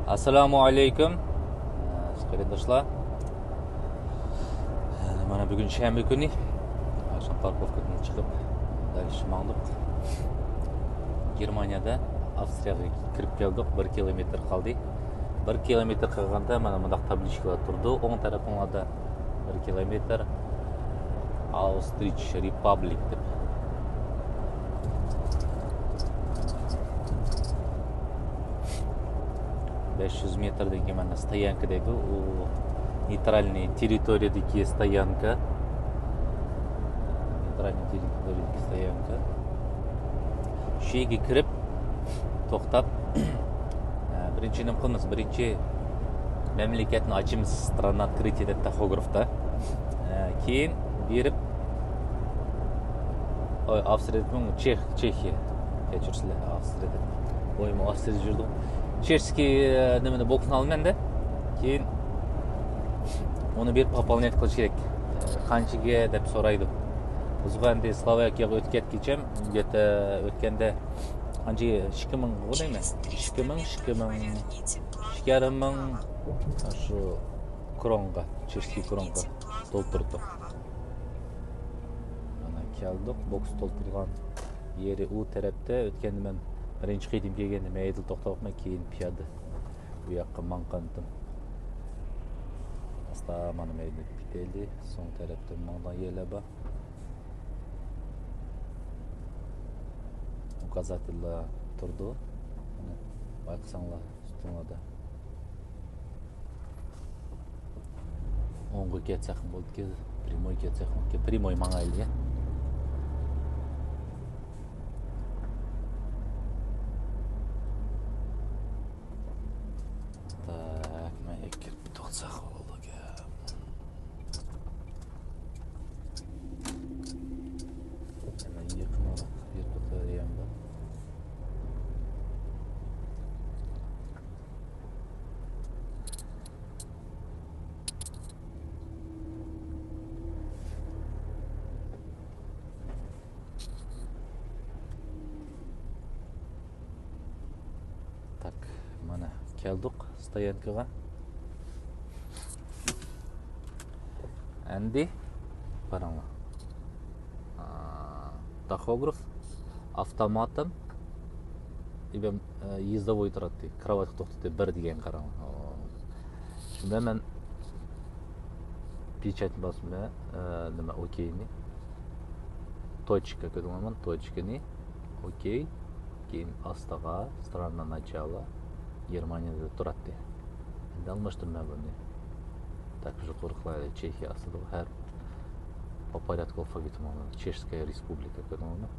Assalamu alaikum. Qarindoshlar. Mana bugun shanba kuni parkovkadan chiqib dalishmoqdik. Germaniyada Avstriyaga kirib keldik. 1 kilometr qoldi. 1 kilometr qolganda mana bundaq tablичкалар turdi. O'ng tarafingizda 1 kilometr Austriya Republic deb. $500 метрдегі mana стоянкадегі нейтральный территориядегі стоянка. Нейтральный территориядегі стоянка. Шеге кіріп, тоқтап, бірінші нем қылмыз, бірінші мемлекеттің açımız страна открытия деп тахографта. Кейін беріп, Австрияда Чехия. Кешірсіздер, Австрияда. Ойым Австрияда жүрдім. Чешский немені боксын алымен де, кейін оны беріп пополнять қылыш керек. Қаншыге деп сұрайды. Бұзған де Словакияға өткет кетсем, өткенде қаншыге 2000 ғой ме? 2000 кронға, чешский кронға толтырдық. Ана келдік, бокс толтырған ері у тарапта өткенде мен birinchi qidim kelganda maydil to'xtabman, keyin piyoda bu yoqqa manqandim. Asta mana maydil bitildi, so'ng tarafda mandan yerlar bor. Uqazatlar turdi. Mana bayqasanglar ustunlarda. O'ngga ketsak bo'ldi, primoy ketsak, primoy mang'ayli. Mana keldik stoyankaga. Endi qaranglar. Тахограф, автоматом ибо ездовой тұрады. Кровать тоқтатты бір деген қараңlar. Шunda мен печать басым да, нема окейни. Точка көдіңмен, точканы окей. Кейін астаға, страна начала, Германияда тұрады. Енді алмаштырма бұны. Так же қорқылайды Чехия астады. Әр по порядку алфавитом Чешская республика көдіңмен.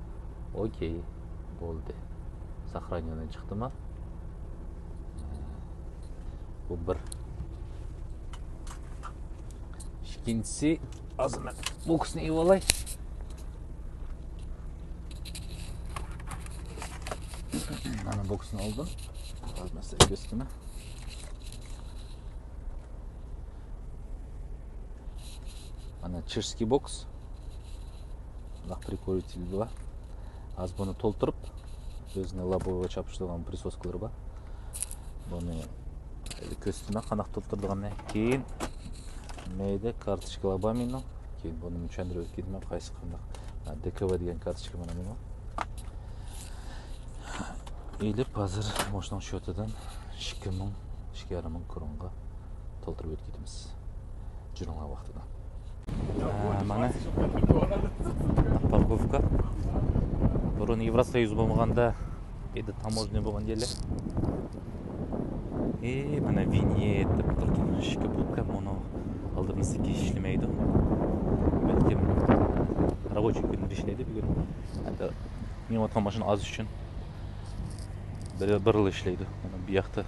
Окей, болды. Сохраненный шықты ма? Бұл бір. Шекенсі азымен боксын үй олай. Ana boksunu aldım. Az mesela gösterme. Ana чешский бокс. Laq прикоритель var. Az bunu толтырып, өзіне лобового чапыштырған присоскалар бар. Бұны көстіме қанақ толтырдығаннан кейін мейді карточкалар бар менің. Кейін бұны мүшәндіріп өткендім, қайсы қандақ. ДКВ деген карточка мына менің. Eylep hazır moşnan şöteden 2000 kronga толтырып өткенбіз. Жүріңлар вақтыда. Mana парковка. Бұрын Евросоюз болмағанда еді таможня болған елі. Mana виньет деп тұрды. Шікі бұлка, мұны алдырмысы кешілмейді. Бәлкем рабочий күнді ішлейді бүгін. Мен отқан машин аз үшін. Bir yıl işleydi. Bir yakta.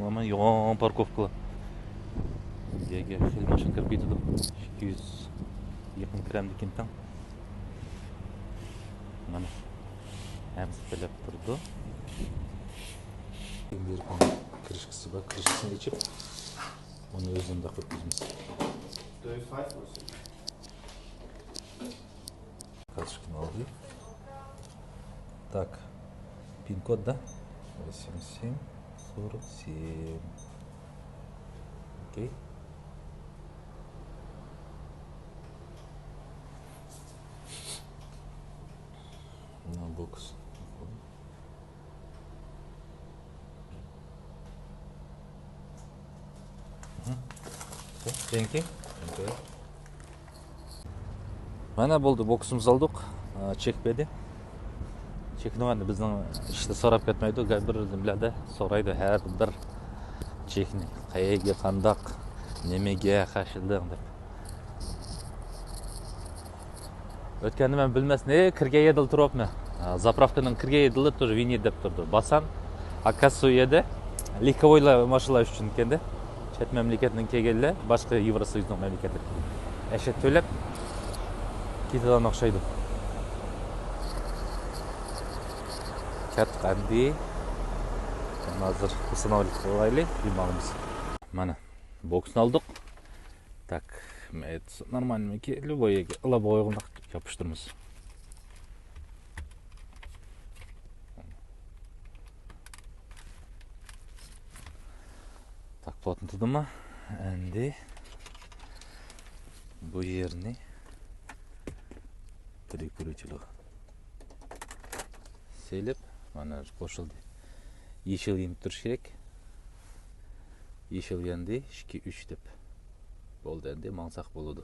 Ama yoğun parkovkalar. Gel xil maşın kirib ketdi. 200 yaqin kiramdi kentan. Mana hamsi talab turdi. Bir kirishkisi bor, kirishkisini ichib uni o'zimda qilib qo'yamiz. Карточканы aldım. Так. Pin kod da 87 47. Окей. На бокс. Thank you. Mana bo'ldi, boksimizni oldik. Chekmedi. Chekmaganda bizning ishda so'rab ketmaydi, bir biladi, so'raydi har bir chekni. Qayerga, qandoq, nimaga qashilding deb. O'tganda men bilmasdim, kirga yedil turibman. Zapravkaning kirga yedili тоже vini deb turdi. Basam, akasi edi. Likovoylar mashinalar uchun endi. Chet mamlakatdan kelganlar, boshqa Yevrosoyuzning mamlakatlari. Ashat to'lab ketidan o'xshaydi. Kat qandi. Hozir usunovlik qilaylik, bilmaymiz. Mana boksni oldik. Так, нормальненько, любой лобовой yapıştırmış. Так, потом mı? Endi bu yerini trikürüçülük selip mana qo'shildi. Yeşil yenip turish kerak. Yeşil yendi 2-3 deb. Bo'ldi, endi maqsaq bo'ladi.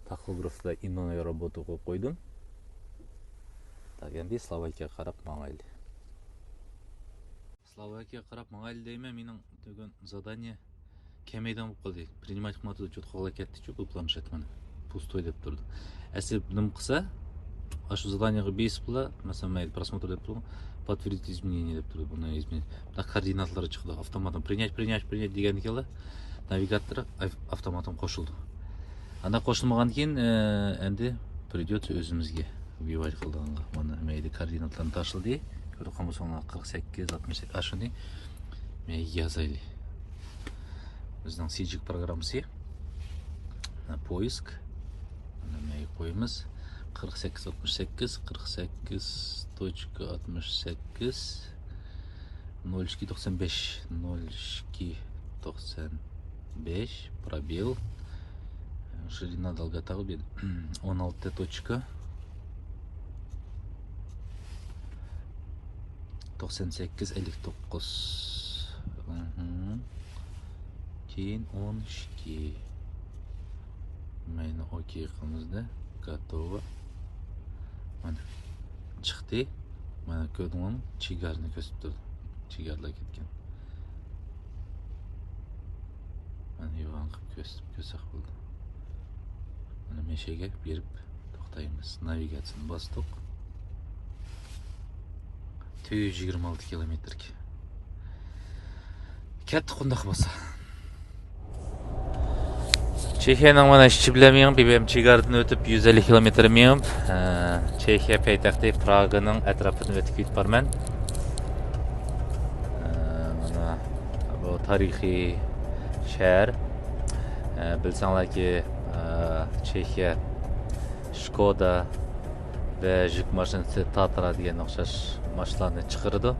Taqografda innoy работу qo'yib qo'ydim. Так, endi Slovakiyaga qarab mangayli. Slovakiyaga qarab mangayli deyman, mening degan zadание kemeydan bo'lib qoldi. Принимать qilmadi, cho't qo'la ketdi-ku bu planshet mana. Пустой deb turdi. Asli nim qilsa, shu zadaniyega besib qila, masalan, mayli просмотр deb turdi. Подтвердить изменения deb turdi. Buni изменить. Так, koordinatlari chiqdi. Avtomatdan принять degan ekanlar. Navigator avtomatım qo'shildi. Anda qo'shilmagan keyin endi prидется o'zimizga убивать qilganga. Mana mayli koordinatlarni tashildi. Ko'rib qolmasanglar 48 68 ashuni men yozaylik. Bizning Sijik programmasi poisk. Mana men qo'yamiz 48 68 48.68 0295 0295 пробел ширина долгота 16 точка 98.59 keyin 12 mayni okey qilmizda готово. Mana chiqdi. Mana ko'rdingmi? Chigarni ko'rsatib turdi. Chigarlar ketgan. Mana yuvan qilib ko'rsaq bo'ldi. Mana meshaga berib to'xtaymiz. Navigatsiyani bosdik. 226 kilometrga. Katta qundaq bo'lsa. Chexiyaning mana ishchi bilamayman, BBM chegardan o'tib 150 kilometr men Chexiya poytaxti Praganing atrofidan o'tib ketib borman. Mana bu tarixiy shahar. Bilsanglarki Chexiya Skoda ve yük mashinasi Tatra degan o'xshash mashinalarni chiqardi.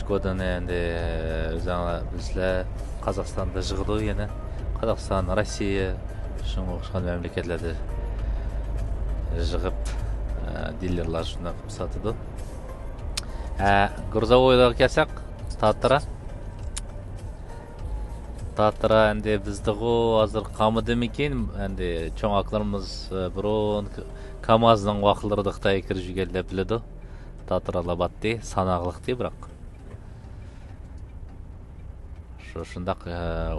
Skodani endi o'zinglar bizlar Qozog'istonda yig'di yana. Qozog'iston, Rossiya, shunga o'xshagan mamlakatlarda yig'ib dilerlar shunday qilib sotadi. Gruzovoylarga kelsak, Tatra endi bizdigu hozir qolmadimikin, endi cho'ng'aqlarimiz burun Kamazning vaqtlarida Xitoyga kirib yurganlar biladi. Tatralar batdi, sanoqliqdi biroq. Shundaq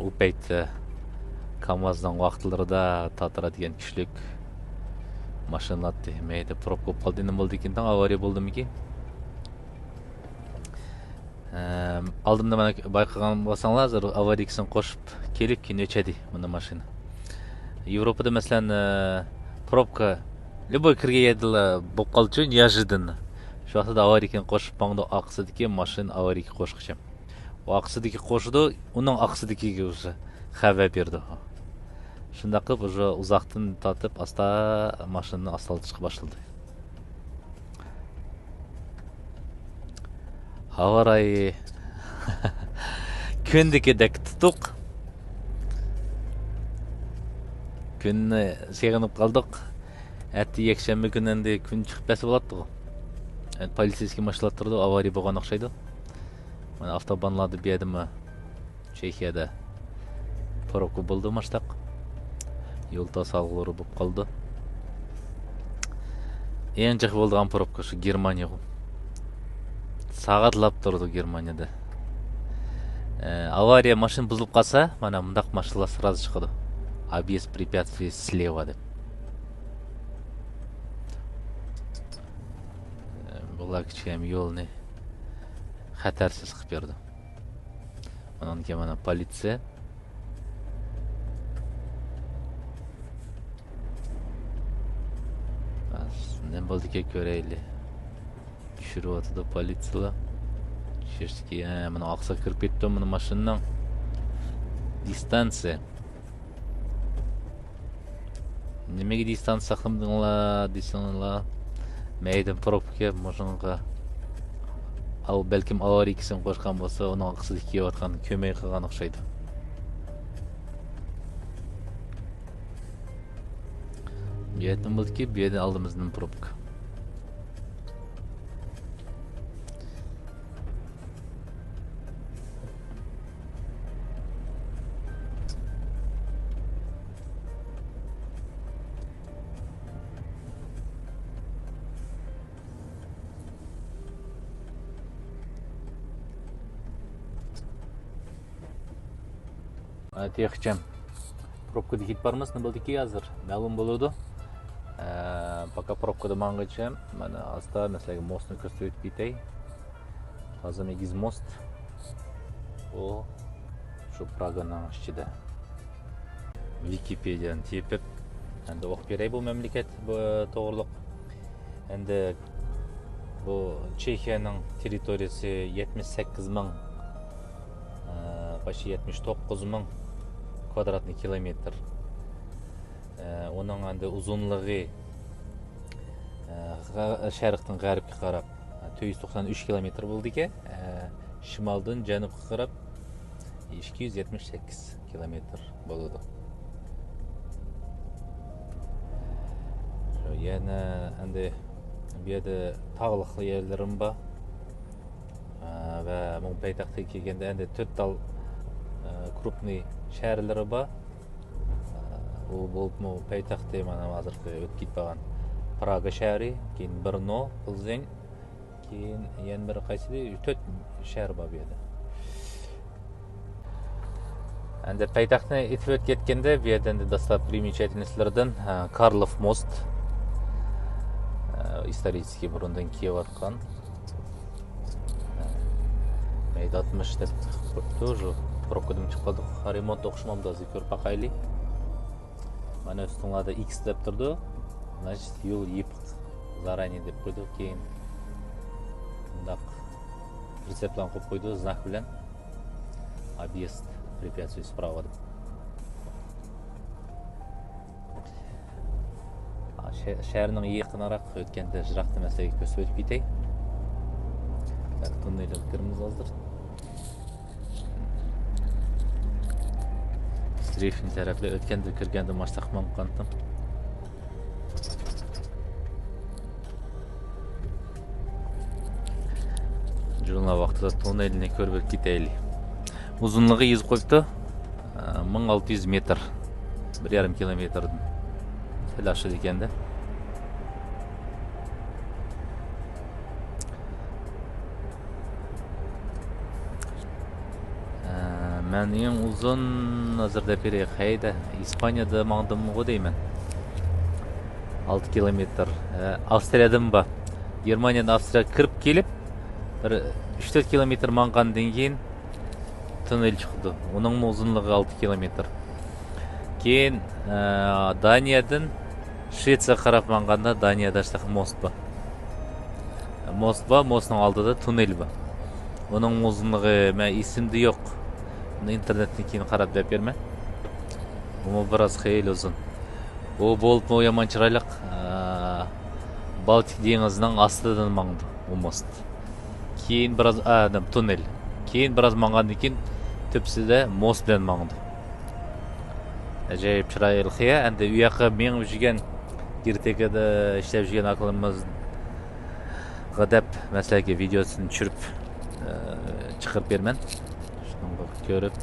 u payt Kamazning vaqtlarida Tatra degan kuchlik mashinalar mayda probka bo'lib qoldi. Nima bo'ldi ekan? Avariya bo'ldimikin? Aldımda mana bayqagan bo'lsanglar, hozir avariyasini qo'shib kelib keyin o'chadi mana mashina. Yevropada masalan probka любой kirga yedilar bo'lib qoldi неожиданно. Shu vaqtda avariyani qo'shib bangda oqsidagi mashina avariyaga qo'shqichim. O oqsidagi qo'shdi, uning oqsidagiga o'sha xabar berdi. Shunda qilib o'sha uzoqdan tortib asta mashinani asfalt chiqib boshladi. Havaray Күндікедек тұтық. Күнні сегініп қалдық. Әтті екшембі күнінде күн шығып бәсі болады ғой. Полицейский машиналар тұрды, авария болған оқшайды. Автобанларды бедімі Чехияда пробка болды маштақ. Yolda salgıları болып қалды. Ең жақ болдыған пробка шу Германия ғой. Сағатлап тұрды Германияда. Авария машин бұзылып қалса, мана мұндақ машиналар сразу шығады. Объезд препятствий слева деп. Бұлар кішкене yolны қатарсыз қып берді. Онан кейін мана полиция ne oldu ki köreyle düşürüp atıdı polisiyalar. Düşürse ki bunu aksa kırıp etti onun maşından distansı. Немеге дистанс сақымдыңла дейсіңла мәйдің пробка машинға ал бәлкім авария кесін қошқан болса оның ақысы кеп атқан көмей қылған ұқсайды. Biyetim buldu ki bir yerden aldığımızın pробка. Текчем. Пробкада кетіп бармыз, не болды ки азыр? Мәлім болуды. Пока пробкада маңғычам, мана аста mesela mostны көстөйт кетей. Қазір негіз мост. О, шу Праганың ішчіде. Википедияны тепіп, әнді оқып берей бұл мемлекет тоғырлық. Әнді бұл Чехияның территориясы 78 мың, почти 79 мың квадратный километр. Оның әнді ұзынлығы шәріқтің ғаріпке қарап 493 километр болды ке, шымалдың жәніпке қарап 278 километр болды. Яны әнді беді тағылықлы ерлерім ба, və мұң пәйтақты келгенде әнді 4 тал крупный шәрілері ба, ол болып мұң пәйтақты мана азырқы өткет баған Praga şəhəri, кейін Brno, Plzeň, кейін ең бір қайсыды 4 şəhər бар беді. Әнді пәйтақтыны етіп өткеткенде беден достопримечательностьлерден Карлов мост, исторический бұрындан кеп атқан. Мәйді 60 деп тоже пробкадан шықпадық, ремонт оқшымамда зекер пақайлы. Мәне үстіңлада X деп тұрды. Значит, yol епіқ заранее деп қойды, кейін мұндақ прицеплан қойып қойды, знак білен объезд препятствий справа деп. Шәрінің еқінарақ өткенде жырақты мәселеге көсіп өтіп кетей. Туннелі өткіріміз аздыр. Стрейфин тәрәплі өткенде кіргенде маштақ маңқантым. Жылына вақтыда туннеліне көріп кетейлі. Ұзынлығы езіп қойыпты 1600 метр, 1,5 километрдің сәл ашық екенді. Мен ең ұзын назарда бере қайда Испанияда маңдым ғой деймін. 6 километр. Австриядан ба? Германиядан Австрияға кіріп келіп, 3-4 километр маңғандан кейін туннель шықты. Оның ұзынлығы 6 километр. Кейін Даниядан Швеция қарап маңғанда Данияда аштақ мост ба. Мост ба, мостың алдыда туннель ба. Оның ұзынлығы мән есімді жоқ. Интернеттен кейін қарап деп берме. Бұл біраз қейл ұзын. Ол болып ойаман чырайлық Балтик деңізінің астыдан маңды ол мост. Кейін біраз туннель. Кейін біраз маңғандан кейін Tüpsüde most bilen mağdı. Acayip çıraylı xiya. Endi u yoqqa men жүрген Girtekada ishlab жүрген aqlimiz deb masalagi videosini tushirib chiqarib berman. Shuni ko'rib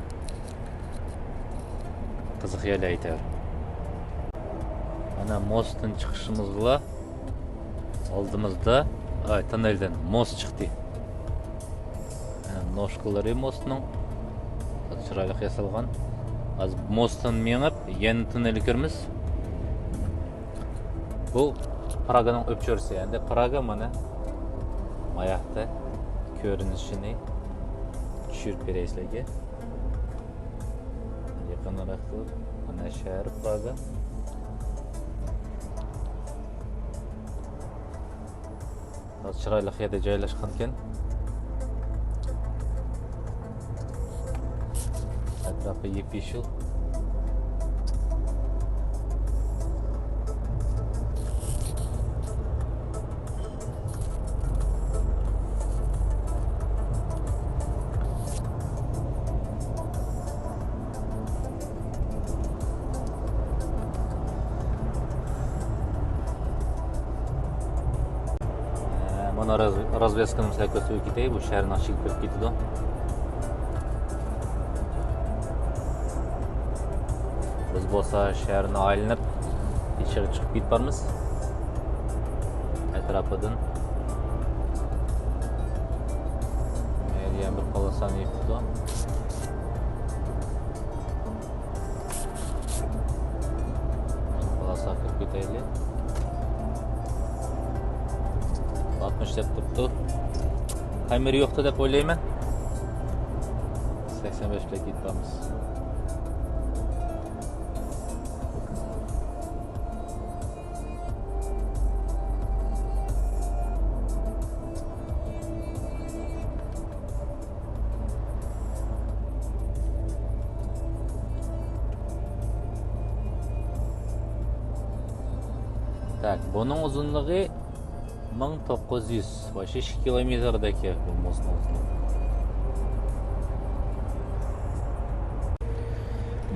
qiziqib aytar. Mana mostdan chiqishimizga oldimizda tonneldan most chiqdi. Noshqalari mostning chiroyli yasalgan. Az mostdan mengib, yana tonnelga kiramiz. Bu Praga'nın öpçörüsü yani. Praga mana mayaqda ko'rinishini tushirib beray sizlarga. Yaqinroq qilib mana shahar Praga. Chiroyli yerda joylashgan ekan. Atrofi yep-yeshil. Mana razveskani sizlarga ko'rsatib ketay. Bu shaharni ichiga kirib ketdi. Biz bo'lsa shaharni aylanib ichiga chiqib ketamiz. Atrofidan bir polosani yetdi. Polosa kirib ketaylik. 60 deb turibdi. Kamera yo'qdi deb o'ylayman. 85 ga ketamiz. Tak, bunun uzunluğu 1900, başka 2 kilometredeki bu mostun uzunluğu.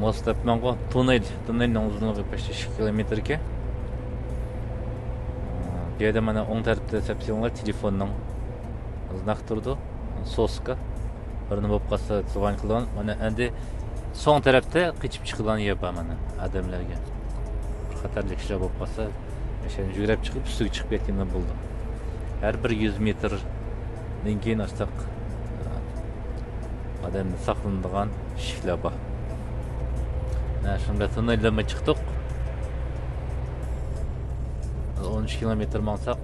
Most yapmanğa tunnelin uzunluğu başka 2 kilometreki. Bir de bana 10 tarafta sepsiyonlar telefonun znak turdu. Soska. Birini bo'lib qolsa telefon qilgan. Mana endi so'ng tarafda qichib chiqilgan yer bor mana odamlarga. Xatarli ishlar bo'lib qolsa, o'shani yugurib chiqib, ustiga chiqib ketganlar bo'ldi. Her bir 100 metrden keyin açsak adamni saqlanadigan shiflar bor. Shunda tunneldan chiqdik. 13 kilometr mangsak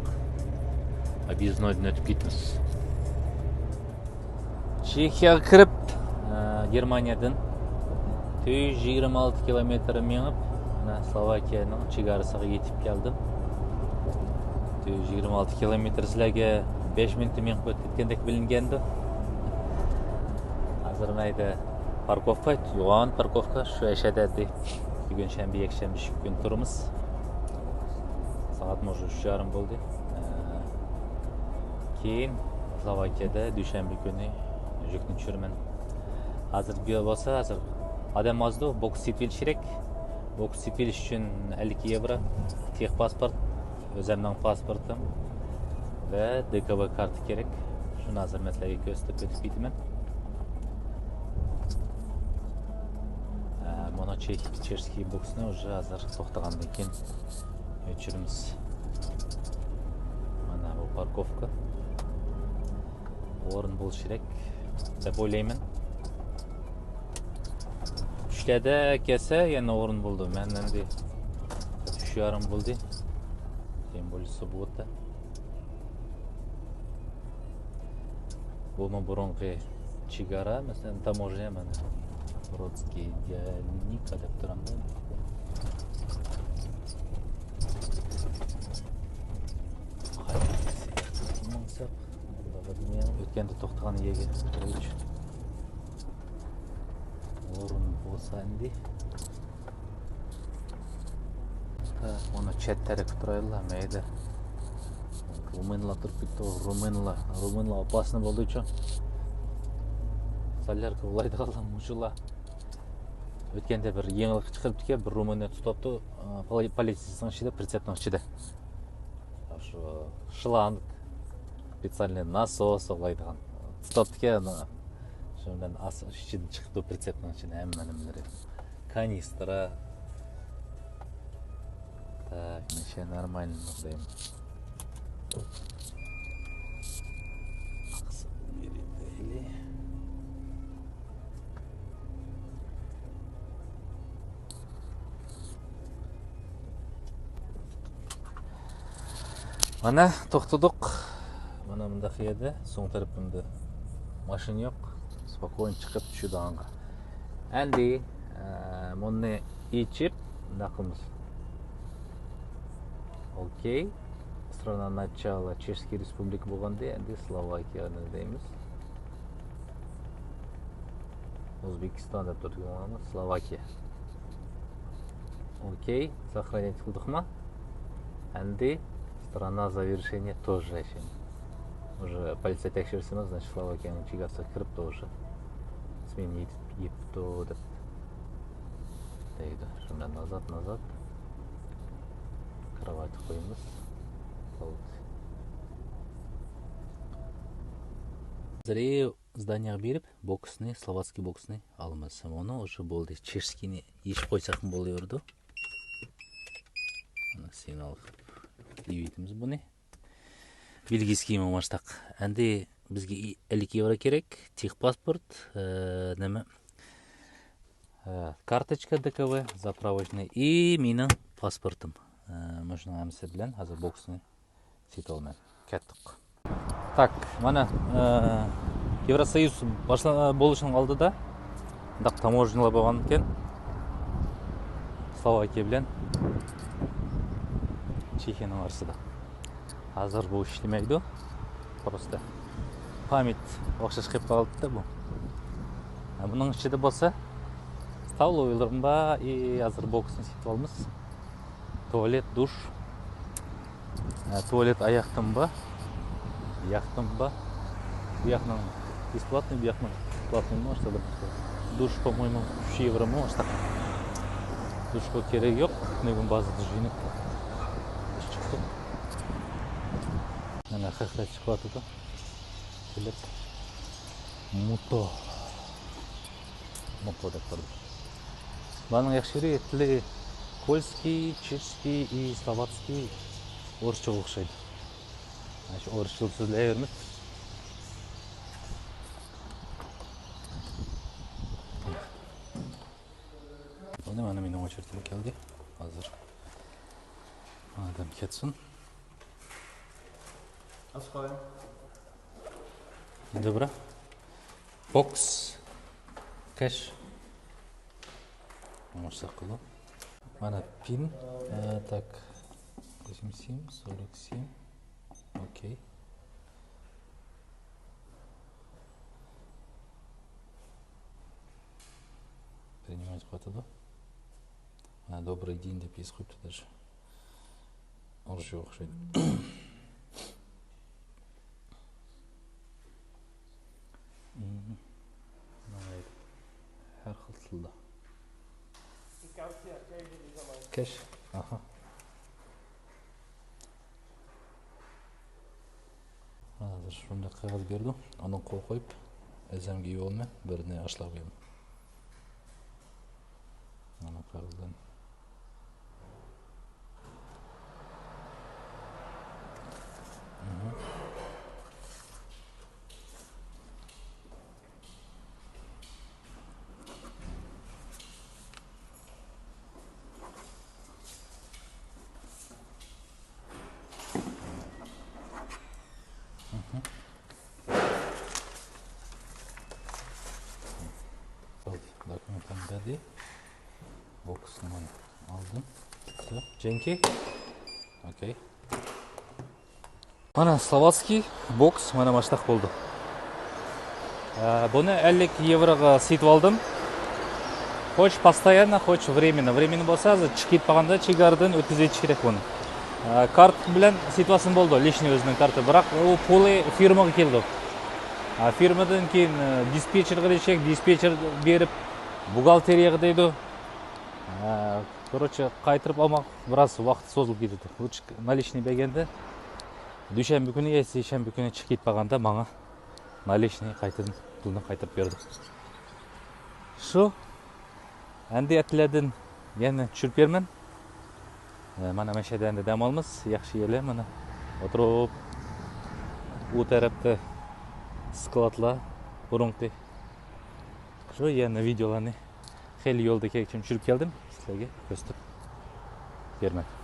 biz noydan o'tib ketamiz. Chexiyaga kirib, Germaniyadan 126 kilometr menib, Slovakiyaning chegarasiga yetib keldim. 126 kilometr sizlarga 5 minutda men qo'yib ketgandek bilingandi. Hozir mayda parkovka, yo'g'on parkovka shu ashadadi. Bugun shanba, yakshanba shu kun turamiz. Soat może 3:30 bo'ldi. Keyin Slovakiyada dushanba kuni yukni tushiraman. Hozir bo'lsa, hozir odam ozdi, boks sepilish kerak. Boks sepilish uchun 50 yevro, tex pasport, o'zimning pasportim va DKB karti kerak. Shuni hozir maslaga ko'rsatib o'tib ketaman. Mana Chexskiy boksni уже hozir to'xtagandan keyin o'chiramiz. Mana bu parkovka. O'rin bo'lishi kerak deb o'ylayman. Tushlarda kelsa yana o'rin bo'ldi. Men endi 3:30 bo'ldi. Тем более суббота. Bu burungi chegara, masalan, tamojiya mana. Rodskiy dnevnik deb turaman. Mansab, men o'tganda to'xtagan yerga turuvchi. O'rin bo'lsa endi. Onu chat tarafı turaylar mayda. Rumenlar turib ketdi, Rumenlar opasni bo'ldi uchun. солярка улайды қалам ұшыла. Өткенде бір еңілік шығып ке, бір Румыния тұтапты, полициясының ішінде, прицептің ішінде. Шланг, специальный насос улайдыған. Тұтапты ке, мен ішіден шығыпты прицептің ішінде, әмін канистра. Так, неше нормально ұқдайым. Ақсы береді. Mana тоқтадық. Mana мында қияды. Соң тарапымда машин жоқ. Спокойно шығып түшеді аңға. Әнді мұны ичіп нақымыз. Окей. Страна начала Чешская республика болғанда, әнді Словакияны дейміз. Өзбекстан деп тұрдық оңамыз. Словакия. Окей. Сохранять қылдық ма? Әнді страна завершения тоже еще. Уже полиция текшерсіміз, значит, Словакияның чигасы кіріпті уже. Смен епті деп. Дейді. Şimdi назад. Кровать қойымыз. Зіре зданияға беріп, боксны, словацкий боксны алымыз. Оны уже болды. Чешскийні еш қойсақын болы өрді. Сен алып. Үйетіміз бұны. Бельгийский мамаштақ. Әнде бізге 50 евро керек. Техпаспорт, карточка ДКВ, заправочный и менің паспортым. Мүшінің әмісі білен, азыр боксыны сет олмен. Кәттік. Так, мана Евросоюз болышын алды да. Дақ таможнылар болған кен. Словакия білен. Чехияның арсыда. Азыр бұл ішлемейді. Просто память оқшаш қеп қалды да бұл. Бұның ішеді болса, стаул ойылырым ба, и азыр боксын сетіп алмыз. Туалет, душ. Туалет аяқтым ба. Яқның бесплатный, яқның платный ма, что-то. Душ, по-моему, 3 евро ма, что-то. Душқа керек жоқ, күнегін базыды жинып. Шықты. Ана қақтай шықпаты да. Келеп. Муто деп тұрды. Баның яқшыры тілі польский, чешский и словацкий орысша оқшайды. Орысша сөзлей өрміз. Ана менің очередіме келді. Азыр адам кетсін. Асқайым. Добро. Бокс. Кэш. Можешь қылу. Ана пин. Так. 87, 47. Окей. Принимать хватало. Добрый день, деп ескойыпты даже. Орысша оқшайды. Әр қыл тілді. Кеш. Аха. Азыр шундай қағаз берді. Оның қол қойып, әзәмге үй олмен біріне ашылап едім. Ана қағаздан. Документам берді. Боксын алдым. Женки. Окей. Мана словацкий бокс мана маштақ болды. Бұны 50 евроға сетіп алдым. Хоч постоянно, хоч временно. Временно болса, чекет бағанда чегардың өткізет керек бұны. Карт білен ситуациясын болды, лишний өзінің карты. Бірақ ол полы фирмаға келді. Фирмадан кейін диспетчерға дешек, диспетчер беріп, бухгалтерияға дейді. Короче, қайтырып алмақ біраз уақыт созылып кетеді. Лучше наличный бергенде, дүйшенбі күні, сейшенбі күні шығып кетпағанда маңа наличный қайтадан пулны қайтырып берді. Шу, әнді әтілерден яны түшіріп бермен. Мана мәшәді әнді дәм алмыз, яқшы елі, мана отырып, у тәріпті складла бұрынғы. Шу, яны видеоланы xeyli yolda kekçim çürük geldim. Sizlerge gösterip vermek.